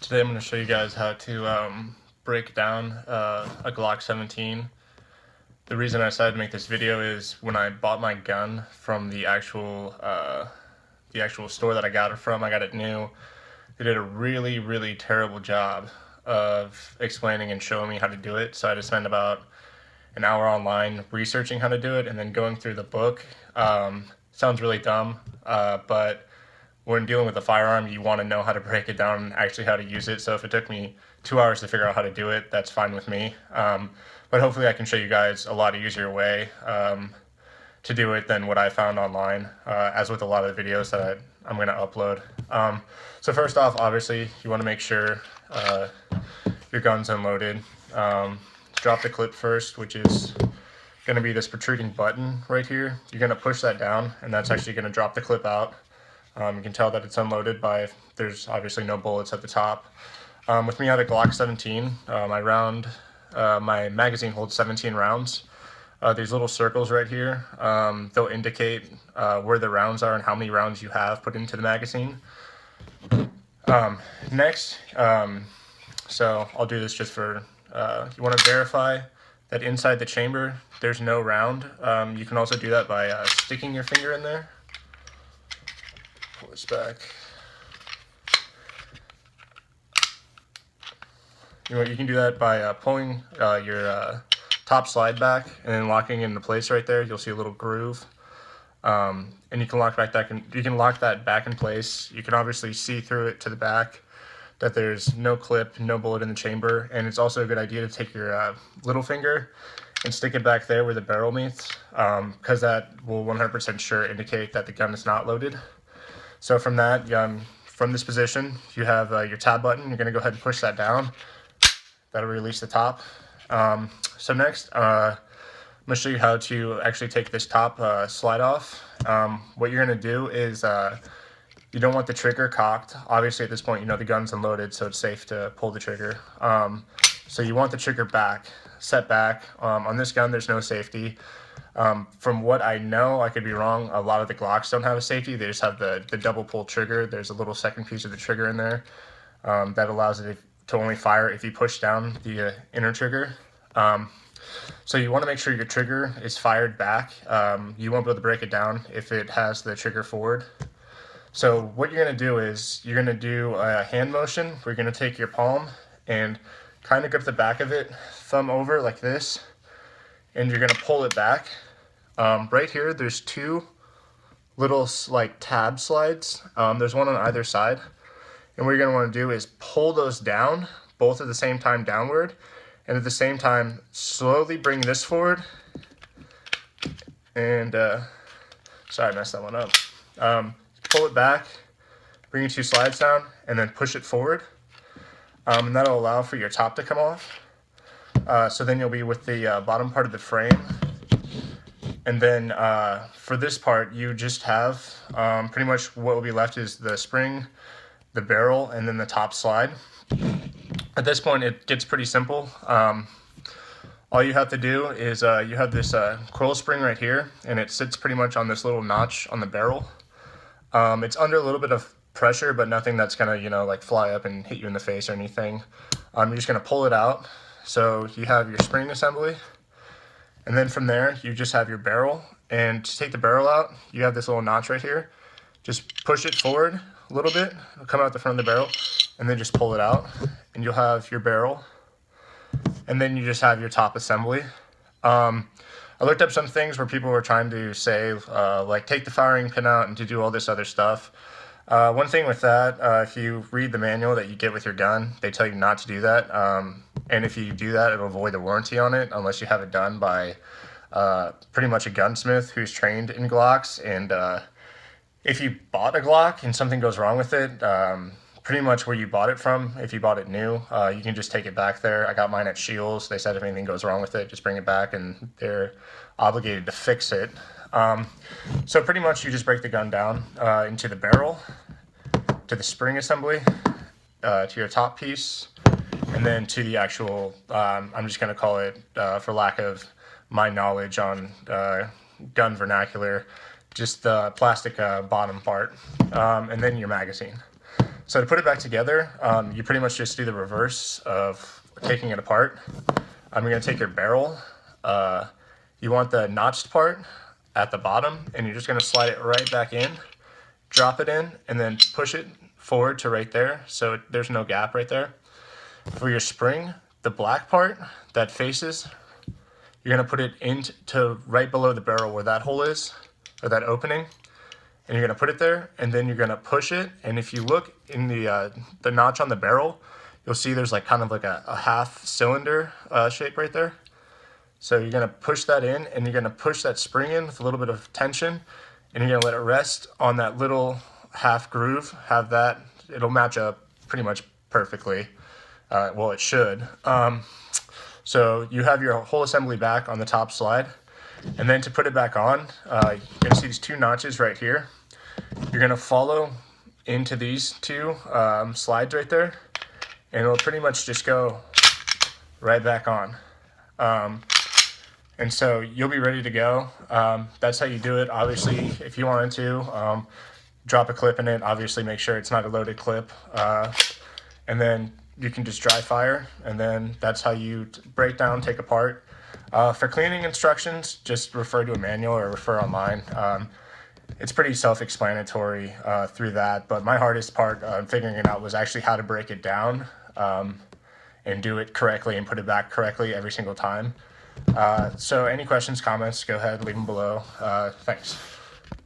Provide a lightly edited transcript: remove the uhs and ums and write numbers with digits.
Today I'm going to show you guys how to break down a Glock 17. The reason I decided to make this video is when I bought my gun from the actual store that I got it from. I got it new. They did a really terrible job of explaining and showing me how to do it, so I had to spend about an hour online researching how to do it and then going through the book. Sounds really dumb, but when dealing with a firearm, you want to know how to break it down and actually how to use it. So if it took me 2 hours to figure out how to do it, that's fine with me. But hopefully I can show you guys a lot easier way to do it than what I found online, as with a lot of the videos that I'm going to upload. So first off, obviously, you want to make sure your gun's unloaded. Drop the clip first, which is going to be this protruding button right here. You're going to push that down, and that's actually going to drop the clip out. You can tell that it's unloaded by, there's obviously no bullets at the top. With me, I have a Glock 17. My magazine holds 17 rounds. These little circles right here, they'll indicate where the rounds are and how many rounds you have put into the magazine. Next, so I'll do this just for, you want to verify that inside the chamber there's no round. You can also do that by sticking your finger in there. Pull this back. You can do that by pulling your top slide back and then locking it into place right there. You'll see a little groove, and you can lock that back in place. You can obviously see through it to the back that there's no clip, no bullet in the chamber, and it's also a good idea to take your little finger and stick it back there where the barrel meets, because that will 100% sure indicate that the gun is not loaded. So from that, from this position, you have your tab button. You're going to go ahead and push that down. That'll release the top. So next, I'm going to show you how to actually take this top slide off. What you're going to do is you don't want the trigger cocked. Obviously, at this point, you know the gun's unloaded, so it's safe to pull the trigger. So you want the trigger back, set back. On this gun, there's no safety. From what I know, I could be wrong, a lot of the Glocks don't have a safety. They just have the double pull trigger. There's a little second piece of the trigger in there that allows it to only fire if you push down the inner trigger. So you want to make sure your trigger is fired back. You won't be able to break it down if it has the trigger forward. So what you're going to do is you're going to do a hand motion where you're going to take your palm and kind of grip the back of it, thumb over like this, and you're going to pull it back. Right here, there's two little like tab slides. There's one on either side. And what you're going to want to do is pull those down, both at the same time downward, and at the same time slowly bring this forward. And, sorry, I messed that one up. Pull it back, bring your two slides down, and then push it forward. And that'll allow for your top to come off. So then you'll be with the bottom part of the frame. And then for this part, you just have pretty much what will be left is the spring, the barrel, and then the top slide. At this point, it gets pretty simple. All you have to do is you have this coil spring right here, and it sits pretty much on this little notch on the barrel. It's under a little bit of pressure, but nothing that's gonna, like fly up and hit you in the face or anything. You're just gonna pull it out. So you have your spring assembly, and then from there, you just have your barrel. And to take the barrel out, you have this little notch right here. Just push it forward a little bit, it'll come out the front of the barrel, and then just pull it out, and you'll have your barrel. And then you just have your top assembly. I looked up some things where people were trying to say, like take the firing pin out and to do all this other stuff. One thing with that, if you read the manual that you get with your gun, they tell you not to do that. And if you do that, it'll void the warranty on it unless you have it done by pretty much a gunsmith who's trained in Glocks. And if you bought a Glock and something goes wrong with it, pretty much where you bought it from, if you bought it new, you can just take it back there. I got mine at Shields. They said if anything goes wrong with it, just bring it back, and they're obligated to fix it. So pretty much you just break the gun down into the barrel, to the spring assembly, to your top piece, and then to the actual, I'm just going to call it, for lack of my knowledge on gun vernacular, just the plastic bottom part, and then your magazine. So to put it back together, you pretty much just do the reverse of taking it apart. You're going to take your barrel. You want the notched part at the bottom, and you're just going to slide it right back in, drop it in, and then push it forward to right there, so there's no gap right there. For your spring, the black part that faces, you're going to put it into right below the barrel where that hole is, or that opening, and you're going to put it there, and then you're going to push it. And if you look in the notch on the barrel, you'll see there's like kind of like a half cylinder shape right there. So you're going to push that in, and you're going to push that spring in with a little bit of tension, and you're going to let it rest on that little half groove. Have that, it'll match up pretty much perfectly. Well, it should. So you have your whole assembly back on the top slide, and then to put it back on, you're going to see these two notches right here. You're going to follow into these two slides right there, and it'll pretty much just go right back on. And so you'll be ready to go. That's how you do it. Obviously, if you wanted to, drop a clip in it. Obviously, make sure it's not a loaded clip. And then you can just dry fire. And then that's how you break down, take apart. For cleaning instructions, just refer to a manual or refer online. It's pretty self-explanatory through that. But my hardest part figuring it out was actually how to break it down and do it correctly and put it back correctly every single time. So any questions, comments, go ahead, leave them below. Thanks.